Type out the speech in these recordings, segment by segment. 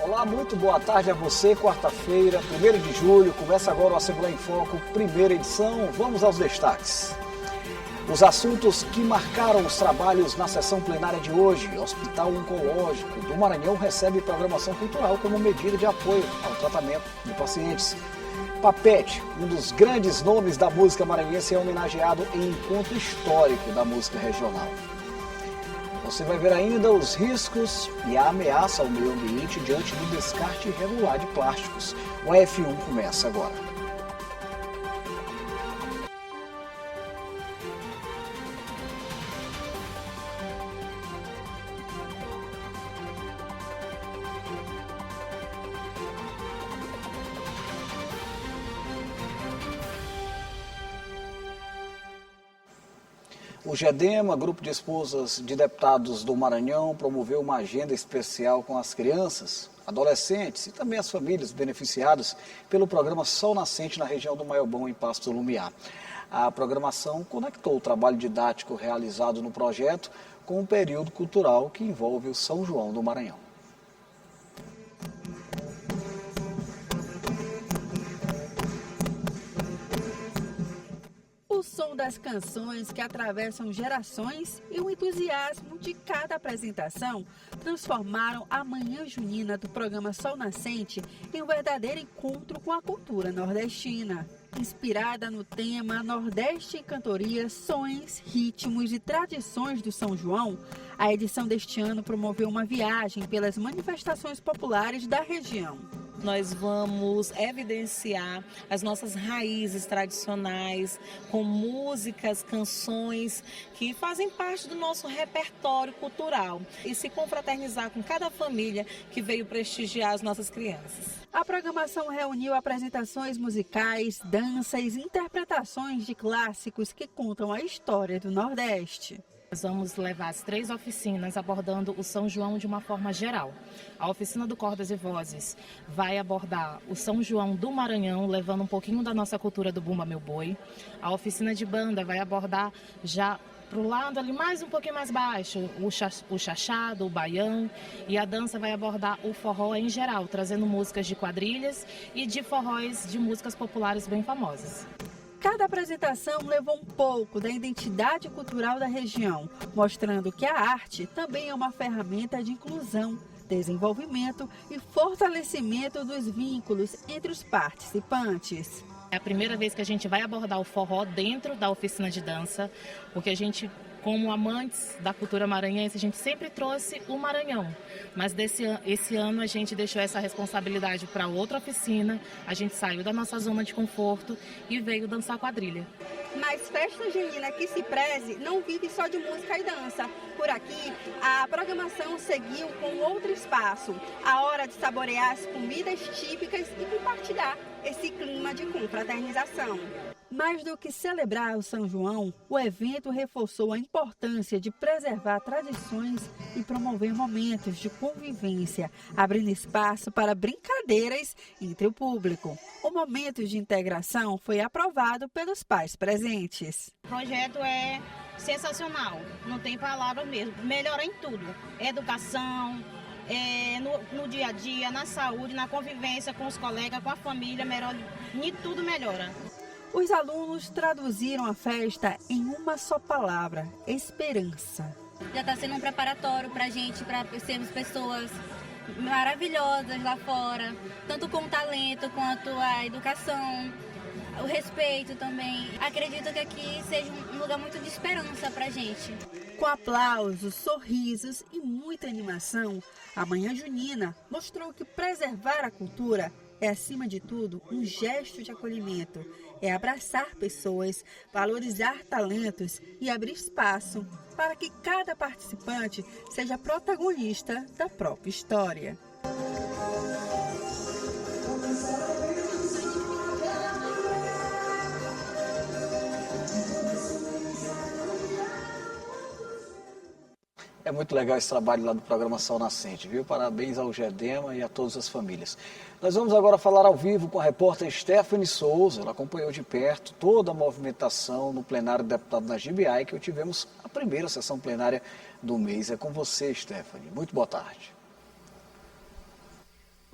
Olá, muito boa tarde a você. Quarta-feira, 1º de julho, começa agora o Assembleia em Foco, primeira edição. Vamos aos destaques. Os assuntos que marcaram os trabalhos na sessão plenária de hoje. Hospital Oncológico do Maranhão recebe programação cultural como medida de apoio ao tratamento de pacientes. Papete, um dos grandes nomes da música maranhense, é homenageado em encontro histórico da música regional. Você vai ver ainda os riscos e a ameaça ao meio ambiente diante do descarte irregular de plásticos. O F1 começa agora. O GEDEMA, Grupo de Esposas de Deputados do Maranhão, promoveu uma agenda especial com as crianças, adolescentes e também as famílias beneficiadas pelo programa Sol Nascente na região do Maiobão, em Pasto do Lumiar. A programação conectou o trabalho didático realizado no projeto com o período cultural que envolve o São João do Maranhão. O som das canções que atravessam gerações e o entusiasmo de cada apresentação transformaram a Manhã Junina do programa Sol Nascente em um verdadeiro encontro com a cultura nordestina. Inspirada no tema Nordeste em Cantorias, Sons, Ritmos e Tradições do São João, a edição deste ano promoveu uma viagem pelas manifestações populares da região. Nós vamos evidenciar as nossas raízes tradicionais com músicas, canções que fazem parte do nosso repertório cultural e se confraternizar com cada família que veio prestigiar as nossas crianças. A programação reuniu apresentações musicais, danças e interpretações de clássicos que contam a história do Nordeste. Nós vamos levar as 3 oficinas abordando o São João de uma forma geral. A oficina do Cordas e Vozes vai abordar o São João do Maranhão, levando um pouquinho da nossa cultura do Bumba Meu Boi. A oficina de banda vai abordar já para o lado ali mais um pouquinho mais baixo, o chachado, o baião. E a dança vai abordar o forró em geral, trazendo músicas de quadrilhas e de forróis de músicas populares bem famosas. Cada apresentação levou um pouco da identidade cultural da região, mostrando que a arte também é uma ferramenta de inclusão, desenvolvimento e fortalecimento dos vínculos entre os participantes. É a primeira vez que a gente vai abordar o forró dentro da oficina de dança, porque a gente, como amantes da cultura maranhense, a gente sempre trouxe o Maranhão. Mas esse ano a gente deixou essa responsabilidade para outra oficina, a gente saiu da nossa zona de conforto e veio dançar quadrilha. Mas festa junina que se preze não vive só de música e dança. Por aqui, a programação seguiu com outro espaço, a hora de saborear as comidas típicas e compartilhar esse clima de confraternização. Mais do que celebrar o São João, o evento reforçou a importância de preservar tradições e promover momentos de convivência, abrindo espaço para brincadeiras entre o público. O momento de integração foi aprovado pelos pais presentes. O projeto é sensacional, não tem palavra mesmo, melhora em tudo, educação, no dia a dia, na saúde, na convivência com os colegas, com a família, tudo melhora. Os alunos traduziram a festa em uma só palavra: esperança. Já está sendo um preparatório para a gente, para sermos pessoas maravilhosas lá fora, tanto com o talento quanto a educação, o respeito também. Acredito que aqui seja um lugar muito de esperança para a gente. Com aplausos, sorrisos e muita animação, a Manhã Junina mostrou que preservar a cultura é, acima de tudo, um gesto de acolhimento. É abraçar pessoas, valorizar talentos e abrir espaço para que cada participante seja protagonista da própria história. É muito legal esse trabalho lá do programa Sol Nascente, viu? Parabéns ao GEDEMA e a todas as famílias. Nós vamos agora falar ao vivo com a repórter Stephanie Souza. Ela acompanhou de perto toda a movimentação no plenário do deputado Najib Ai, que tivemos a primeira sessão plenária do mês. É com você, Stephanie. Muito boa tarde.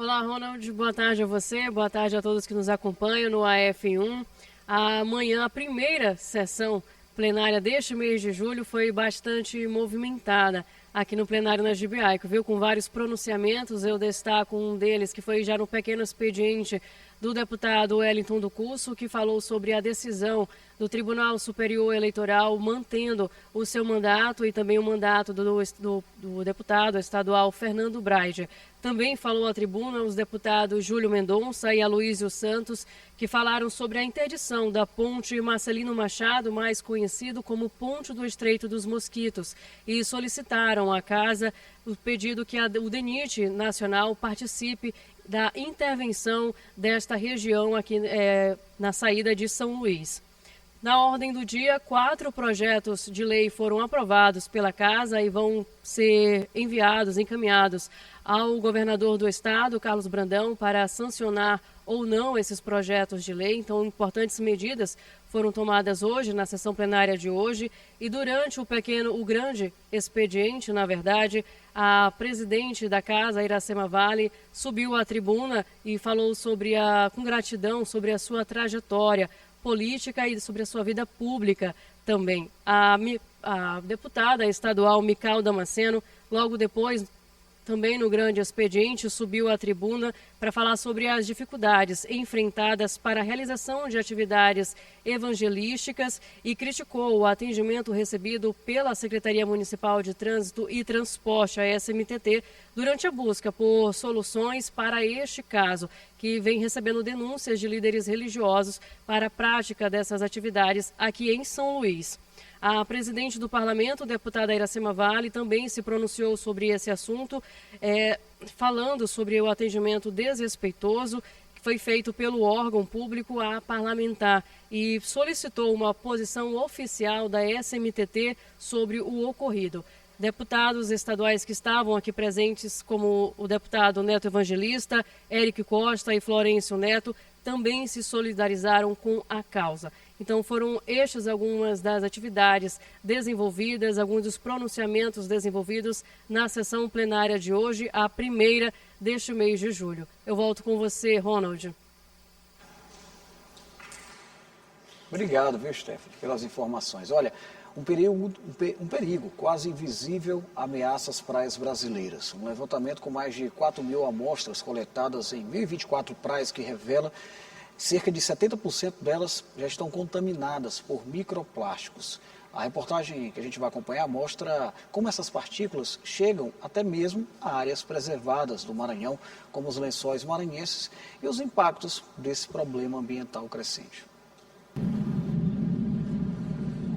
Olá, Ronald, boa tarde a você, boa tarde a todos que nos acompanham no AF1. Amanhã, a primeira sessão plenária deste mês de julho foi bastante movimentada aqui no plenário na Gibiaico, viu? Com vários pronunciamentos, eu destaco um deles que foi já no pequeno expediente do deputado Wellington do Curso, que falou sobre a decisão do Tribunal Superior Eleitoral mantendo o seu mandato e também o mandato do deputado estadual Fernando Braide. Também falou à tribuna os deputados Júlio Mendonça e Aloísio Santos, que falaram sobre a interdição da ponte Marcelino Machado, mais conhecido como Ponte do Estreito dos Mosquitos, e solicitaram à casa o pedido que o DENIT Nacional participe da intervenção desta região aqui na saída de São Luís. Na ordem do dia, 4 projetos de lei foram aprovados pela Casa e vão ser encaminhados ao governador do estado, Carlos Brandão, para sancionar ou não esses projetos de lei. Então, importantes medidas foram tomadas hoje, na sessão plenária de hoje, e durante o grande expediente, na verdade, a presidente da Casa, Iracema Vale, subiu à tribuna e falou com gratidão sobre a sua trajetória política e sobre a sua vida pública também. A deputada estadual Mical Damasceno, logo depois, também no grande expediente, subiu à tribuna para falar sobre as dificuldades enfrentadas para a realização de atividades evangelísticas e criticou o atendimento recebido pela Secretaria Municipal de Trânsito e Transporte, a SMTT, durante a busca por soluções para este caso, que vem recebendo denúncias de líderes religiosos para a prática dessas atividades aqui em São Luís. A presidente do parlamento, deputada Iracema Vale, também se pronunciou sobre esse assunto, falando sobre o atendimento desrespeitoso que foi feito pelo órgão público a parlamentar e solicitou uma posição oficial da SMTT sobre o ocorrido. Deputados estaduais que estavam aqui presentes, como o deputado Neto Evangelista, Érico Costa e Florencio Neto, também se solidarizaram com a causa. Então foram estas algumas das atividades desenvolvidas, alguns dos pronunciamentos desenvolvidos na sessão plenária de hoje, a primeira deste mês de julho. Eu volto com você, Ronald. Obrigado, viu, Stephanie, pelas informações. Olha, um perigo quase invisível ameaça as praias brasileiras. Um levantamento com mais de 4.000 amostras coletadas em 1.024 praias que revela cerca de 70% delas já estão contaminadas por microplásticos. A reportagem que a gente vai acompanhar mostra como essas partículas chegam até mesmo a áreas preservadas do Maranhão, como os lençóis maranhenses, e os impactos desse problema ambiental crescente.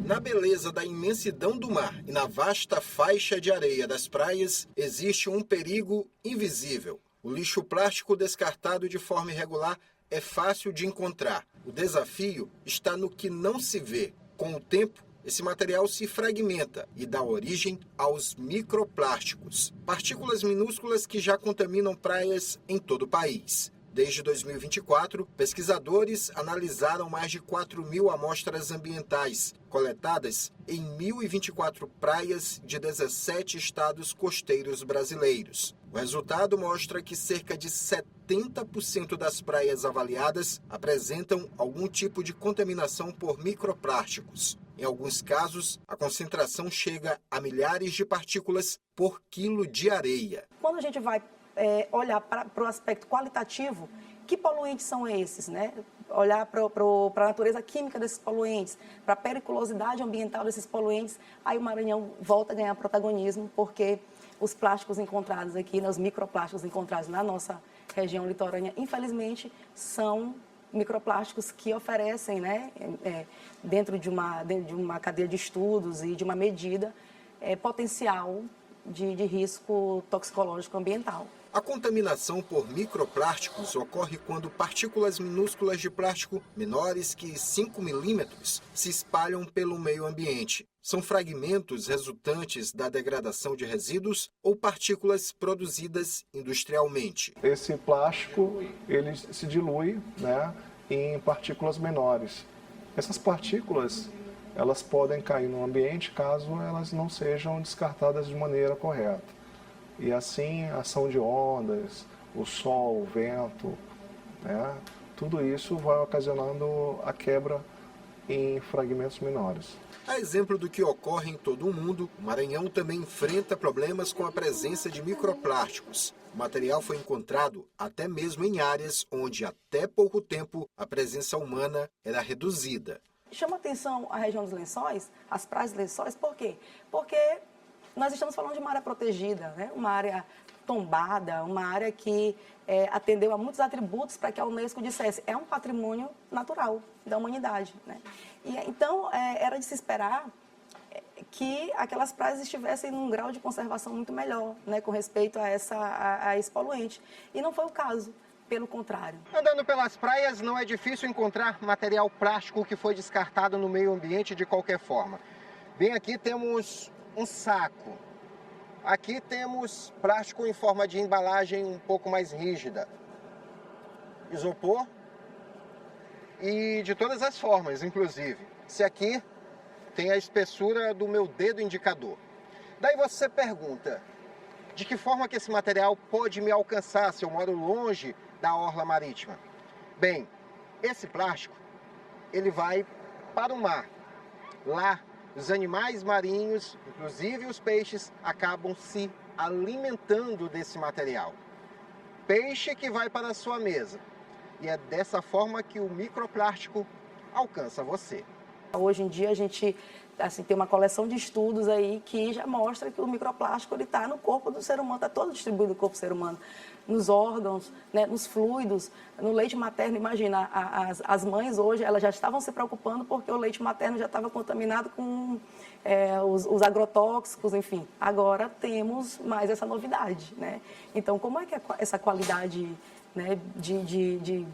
Na beleza da imensidão do mar e na vasta faixa de areia das praias, existe um perigo invisível. O lixo plástico descartado de forma irregular é fácil de encontrar. O desafio está no que não se vê. Com o tempo, esse material se fragmenta e dá origem aos microplásticos, partículas minúsculas que já contaminam praias em todo o país. Desde 2024, pesquisadores analisaram mais de 4.000 amostras ambientais, coletadas em 1.024 praias de 17 estados costeiros brasileiros. O resultado mostra que cerca de 70% das praias avaliadas apresentam algum tipo de contaminação por microplásticos. Em alguns casos, a concentração chega a milhares de partículas por quilo de areia. Quando a gente vai olhar para o aspecto qualitativo, que poluentes são esses, né? Olhar para a natureza química desses poluentes, para a periculosidade ambiental desses poluentes, aí o Maranhão volta a ganhar protagonismo, porque os plásticos encontrados aqui, os microplásticos encontrados na nossa região litorânea, infelizmente, são microplásticos que oferecem, né, dentro de uma cadeia de estudos e de uma medida, potencial de risco toxicológico ambiental. A contaminação por microplásticos ocorre quando partículas minúsculas de plástico menores que 5 milímetros se espalham pelo meio ambiente. São fragmentos resultantes da degradação de resíduos ou partículas produzidas industrialmente. Esse plástico ele se dilui, né, em partículas menores. Essas partículas elas podem cair no ambiente caso elas não sejam descartadas de maneira correta. E assim, a ação de ondas o sol, o vento, né? Tudo isso vai ocasionando a quebra em fragmentos menores. A exemplo do que ocorre em todo o mundo, o Maranhão também enfrenta problemas com a presença de microplásticos. O material foi encontrado até mesmo em áreas onde até pouco tempo a presença humana era reduzida. Chama atenção a região dos Lençóis, as praias dos Lençóis, por quê? Porque nós estamos falando de uma área protegida, né? Uma área tombada, uma área que atendeu a muitos atributos para que a Unesco dissesse é um patrimônio natural da humanidade, né? E, então, era de se esperar que aquelas praias estivessem num grau de conservação muito melhor, né, com respeito a esse poluente. E não foi o caso, pelo contrário. Andando pelas praias, não é difícil encontrar material plástico que foi descartado no meio ambiente de qualquer forma. Bem, aqui temos um saco. Aqui temos plástico em forma de embalagem um pouco mais rígida. Isopor. E de todas as formas, inclusive. Esse aqui tem a espessura do meu dedo indicador. Daí você pergunta, de que forma que esse material pode me alcançar se eu moro longe da orla marítima? Bem, esse plástico, ele vai para o mar. Lá, os animais marinhos, inclusive os peixes, acabam se alimentando desse material. Peixe que vai para a sua mesa. E é dessa forma que o microplástico alcança você. Hoje em dia a gente tem uma coleção de estudos aí que já mostra que o microplástico está no corpo do ser humano, está todo distribuído no corpo do ser humano, nos órgãos, né, nos fluidos, no leite materno. Imagina, as mães hoje elas já estavam se preocupando porque o leite materno já estava contaminado com os agrotóxicos, enfim. Agora temos mais essa novidade, né? Então, como é que essa qualidade, né, de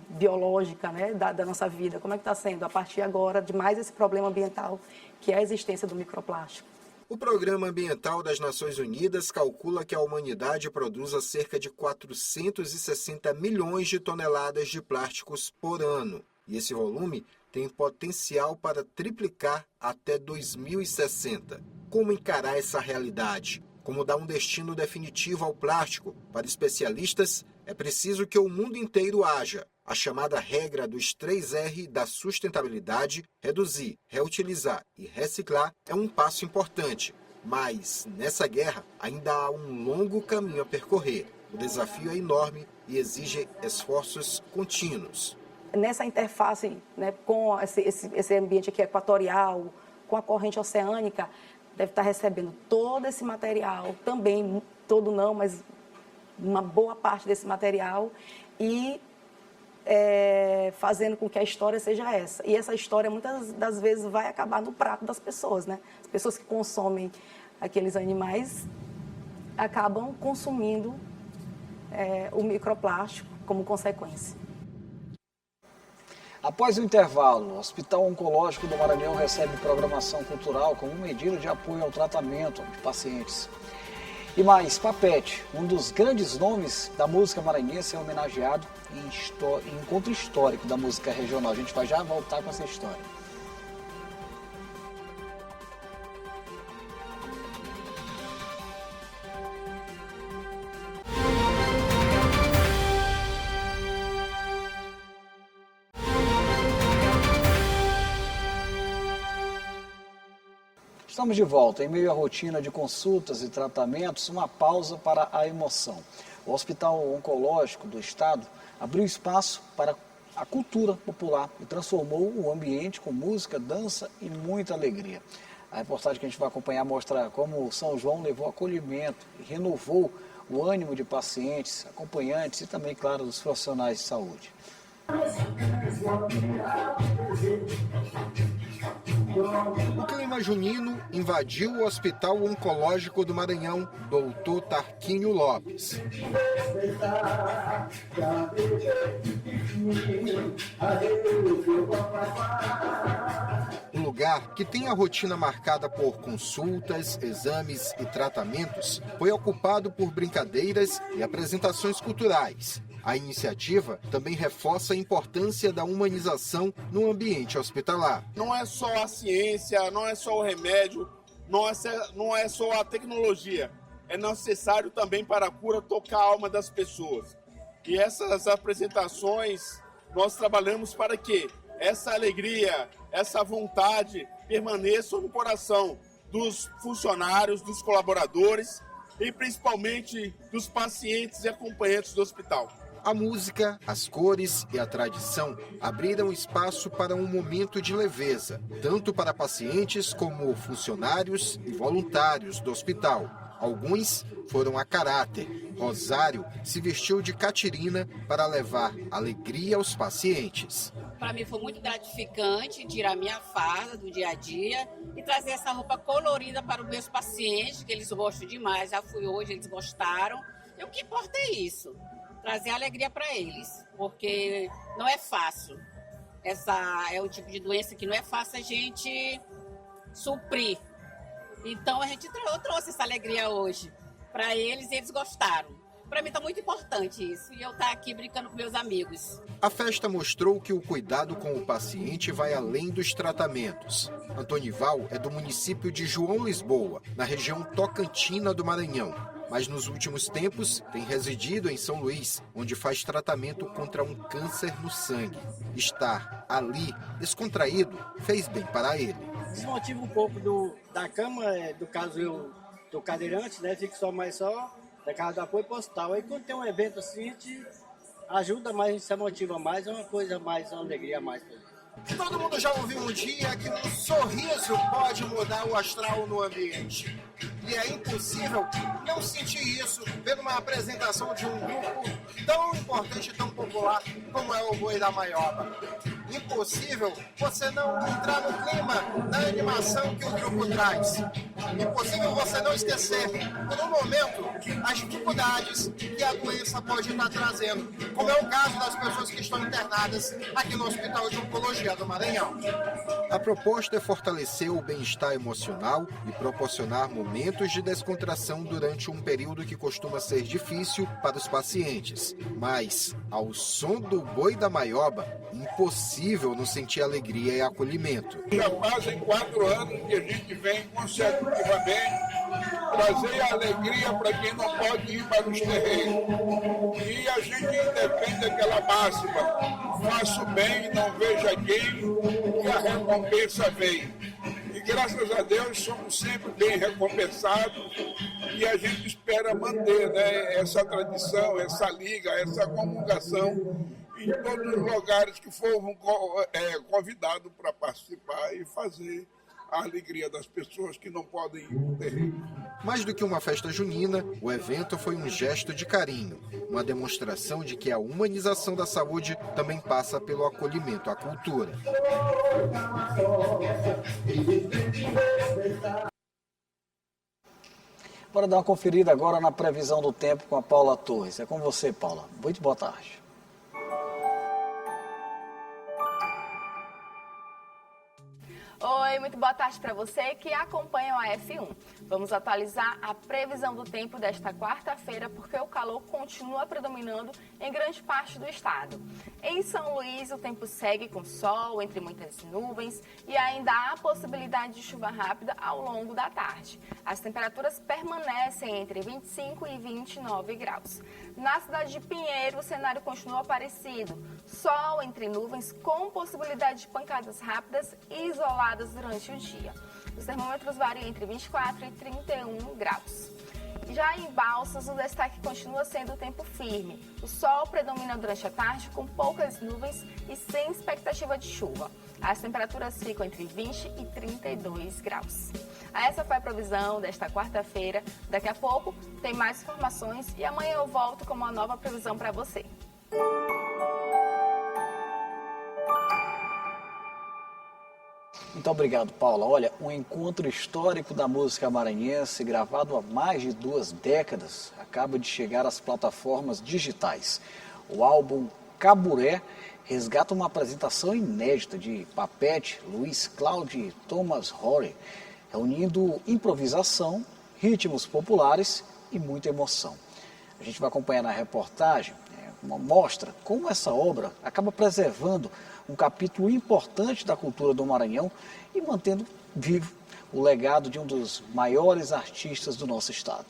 biológica, né, da nossa vida, como é que está sendo a partir agora de mais esse problema ambiental que é a existência do microplástico? O Programa Ambiental das Nações Unidas calcula que a humanidade produza cerca de 460 milhões de toneladas de plásticos por ano. E esse volume tem potencial para triplicar até 2060. Como encarar essa realidade? Como dar um destino definitivo ao plástico? Para especialistas, é preciso que o mundo inteiro haja. A chamada regra dos 3R da sustentabilidade, reduzir, reutilizar e reciclar, é um passo importante. Mas, nessa guerra, ainda há um longo caminho a percorrer. O desafio é enorme e exige esforços contínuos. Nessa interface, né, com esse ambiente aqui equatorial, com a corrente oceânica, deve estar recebendo todo esse material, também, todo não, mas uma boa parte desse material, e fazendo com que a história seja essa. E essa história, muitas das vezes, vai acabar no prato das pessoas, né? As pessoas que consomem aqueles animais acabam consumindo o microplástico como consequência. Após o intervalo, o Hospital Oncológico do Maranhão recebe programação cultural como medida de apoio ao tratamento de pacientes. E mais, Papete, um dos grandes nomes da música maranhense, é homenageado em encontro histórico da música regional. A gente vai já voltar com essa história. Estamos de volta. Em meio à rotina de consultas e tratamentos, uma pausa para a emoção. O Hospital Oncológico do Estado abriu espaço para a cultura popular e transformou o ambiente com música, dança e muita alegria. A reportagem que a gente vai acompanhar mostra como São João levou acolhimento e renovou o ânimo de pacientes, acompanhantes e também, claro, dos profissionais de saúde. O clima junino invadiu o Hospital Oncológico do Maranhão, Dr. Tarquínio Lopes. O lugar, que tem a rotina marcada por consultas, exames e tratamentos, foi ocupado por brincadeiras e apresentações culturais. A iniciativa também reforça a importância da humanização no ambiente hospitalar. Não é só a ciência, não é só o remédio, não é só a tecnologia. é necessário também para a cura tocar a alma das pessoas. E essas apresentações nós trabalhamos para que essa alegria, essa vontade permaneçam no coração dos funcionários, dos colaboradores e principalmente dos pacientes e acompanhantes do hospital. A música, as cores e a tradição abriram espaço para um momento de leveza, tanto para pacientes como funcionários e voluntários do hospital. Alguns foram a caráter. Rosário se vestiu de Catirina para levar alegria aos pacientes. Para mim foi muito gratificante tirar minha farda do dia a dia e trazer essa roupa colorida para os meus pacientes, que eles gostam demais. Já fui hoje, eles gostaram. E o que importa é isso, trazer alegria para eles, porque não é fácil. Essa é o tipo de doença que não é fácil a gente suprir. Então eu trouxe essa alegria hoje para eles e eles gostaram. Para mim está muito importante isso, e eu estar aqui brincando com meus amigos. A festa mostrou que o cuidado com o paciente vai além dos tratamentos. Antonival é do município de João Lisboa, na região tocantina do Maranhão. Mas nos últimos tempos tem residido em São Luís, onde faz tratamento contra um câncer no sangue. Estar ali, descontraído, fez bem para ele. Desmotiva um pouco da cama, do caso eu estou cadeirante, né? Fico só da casa do apoio postal. Aí quando tem um evento assim, a gente ajuda mais, a gente se motiva mais, é uma coisa mais, uma alegria a mais. Todo mundo já ouviu um dia que um sorriso pode mudar o astral no ambiente. E é impossível não sentir isso vendo uma apresentação de um grupo tão importante e tão popular como é o Boi da Maioba. Impossível você não entrar no clima da animação que o grupo traz. Impossível você não esquecer, por um momento, as dificuldades que a doença pode estar trazendo, como é o caso das pessoas que estão internadas aqui no Hospital de Oncologia do Maranhão. A proposta é fortalecer o bem-estar emocional e proporcionar momentos de descontração durante um período que costuma ser difícil para os pacientes. Mas, ao som do Boi da Maioba, impossível não sentir alegria e acolhimento. Já fazem 4 anos que a gente vem consecutivamente trazer alegria para quem não pode ir para os terreiros. E a gente depende daquela máxima: faço bem, não veja quem, e a recompensa vem. E graças a Deus somos sempre bem recompensados e a gente espera manter, né, essa tradição, essa liga, essa comungação em todos os lugares que foram convidados para participar e fazer a alegria das pessoas que não podem ir no terreno. Mais do que uma festa junina, o evento foi um gesto de carinho, uma demonstração de que a humanização da saúde também passa pelo acolhimento à cultura. Bora dar uma conferida agora na previsão do tempo com a Paula Torres. É com você, Paula. Muito boa tarde. Oi, muito boa tarde para você que acompanha o AF1. Vamos atualizar a previsão do tempo desta quarta-feira, porque o calor continua predominando em grande parte do estado. Em São Luís, o tempo segue com sol, entre muitas nuvens, e ainda há possibilidade de chuva rápida ao longo da tarde. As temperaturas permanecem entre 25 e 29 graus. Na cidade de Pinheiro, o cenário continua parecido. Sol entre nuvens, com possibilidade de pancadas rápidas e isoladas durante o dia. Os termômetros variam entre 24 e 31 graus. Já em Balsas, o destaque continua sendo o tempo firme. O sol predomina durante a tarde com poucas nuvens e sem expectativa de chuva. As temperaturas ficam entre 20 e 32 graus. Essa foi a previsão desta quarta-feira. Daqui a pouco tem mais informações e amanhã eu volto com uma nova previsão para você. Muito obrigado, Paula. Olha, um encontro histórico da música maranhense, gravado há mais de 2 décadas, acaba de chegar às plataformas digitais. O álbum Caburé resgata uma apresentação inédita de Papete, Luiz Cláudio e Thomas Rory, reunindo improvisação, ritmos populares e muita emoção. A gente vai acompanhar na reportagem uma mostra como essa obra acaba preservando um capítulo importante da cultura do Maranhão e mantendo vivo o legado de um dos maiores artistas do nosso estado.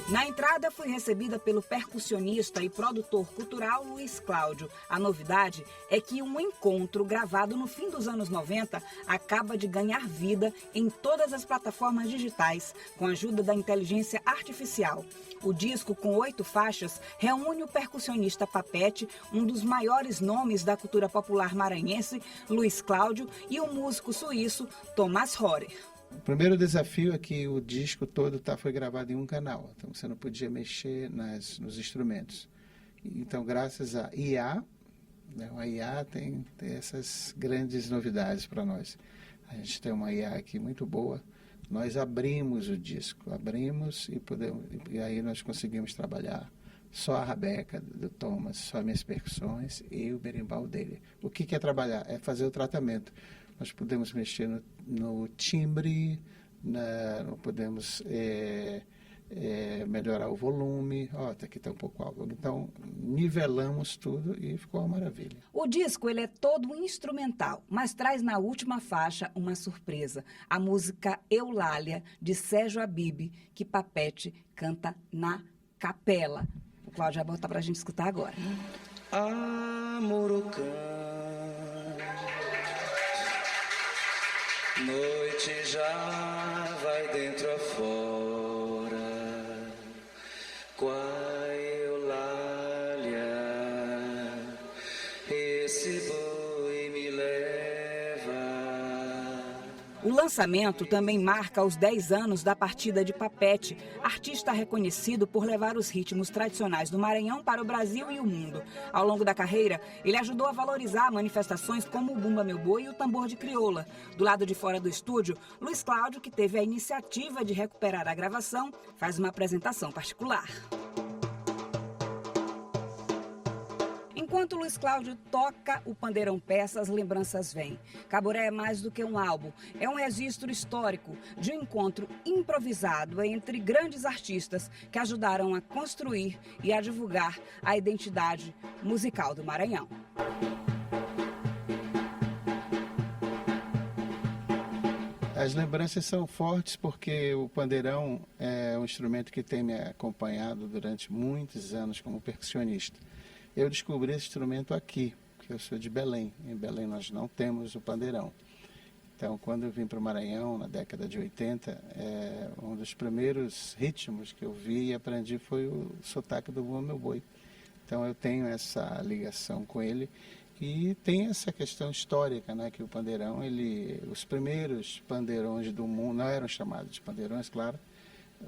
Na entrada, fui recebida pelo percussionista e produtor cultural Luiz Cláudio. A novidade é que um encontro gravado no fim dos anos 90 acaba de ganhar vida em todas as plataformas digitais, com a ajuda da inteligência artificial. O disco, com 8 faixas, reúne o percussionista Papete, um dos maiores nomes da cultura popular maranhense, Luiz Cláudio, e o músico suíço Thomas Rohrer. O primeiro desafio é que o disco todo foi gravado em um canal, então você não podia mexer nos instrumentos. Então, graças à IA, né, a IA tem essas grandes novidades para nós. A gente tem uma IA aqui muito boa. Nós abrimos o disco, e aí nós conseguimos trabalhar só a rabeca do Thomas, só minhas percussões e o berimbau dele. O que é trabalhar? É fazer o tratamento. Nós podemos mexer no timbre, podemos melhorar o volume. Aqui está um pouco alto. Então, nivelamos tudo e ficou uma maravilha. O disco ele é todo instrumental, mas traz na última faixa uma surpresa. A música Eulália, de Sérgio Habib, que Papete canta na capela. O Cláudio vai botar para a gente escutar agora. Amorocã, noite já vai dentro afora, qua Eulália, esse boi me leva. O lançamento também marca os 10 anos da partida de Papete, artista reconhecido por levar os ritmos tradicionais do Maranhão para o Brasil e o mundo. Ao longo da carreira, ele ajudou a valorizar manifestações como o Bumba Meu Boi e o tambor de crioula. Do lado de fora do estúdio, Luiz Cláudio, que teve a iniciativa de recuperar a gravação, faz uma apresentação particular. Enquanto Luiz Cláudio toca o pandeirão peça, as lembranças vêm. Caboré é mais do que um álbum, é um registro histórico de um encontro improvisado entre grandes artistas que ajudaram a construir e a divulgar a identidade musical do Maranhão. As lembranças são fortes porque o pandeirão é um instrumento que tem me acompanhado durante muitos anos como percussionista. Eu descobri esse instrumento aqui, porque eu sou de Belém. Em Belém nós não temos o pandeirão. Então, quando eu vim para o Maranhão, na década de 80, um dos primeiros ritmos que eu vi e aprendi foi o sotaque do Bumba Meu Boi. Então, eu tenho essa ligação com ele. E tem essa questão histórica, né, que o pandeirão, os primeiros pandeirões do mundo, não eram chamados de pandeirões, claro,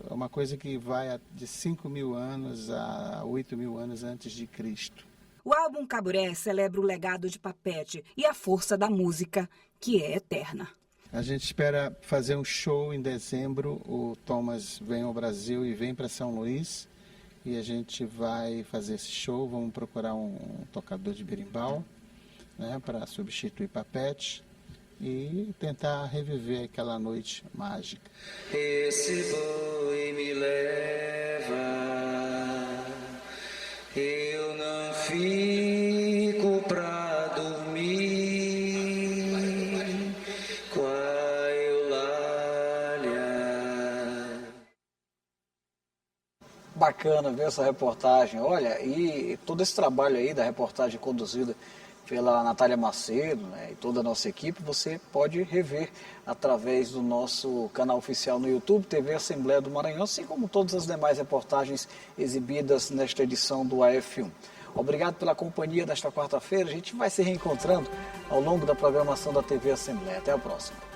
é uma coisa que vai de 5.000 anos a 8.000 anos antes de Cristo. O álbum Caboré celebra o legado de Papete e a força da música, que é eterna. A gente espera fazer um show em dezembro. O Thomas vem ao Brasil e vem para São Luís. E a gente vai fazer esse show. Vamos procurar um tocador de berimbau, né, para substituir Papete. E tentar reviver aquela noite mágica. Esse boi me leva, eu não fico pra dormir, qua Eulália. Bacana ver essa reportagem. Olha, e todo esse trabalho aí da reportagem conduzida pela Natália Macedo, né, e toda a nossa equipe, você pode rever através do nosso canal oficial no YouTube, TV Assembleia do Maranhão, assim como todas as demais reportagens exibidas nesta edição do AF1. Obrigado pela companhia desta quarta-feira. A gente vai se reencontrando ao longo da programação da TV Assembleia. Até a próxima.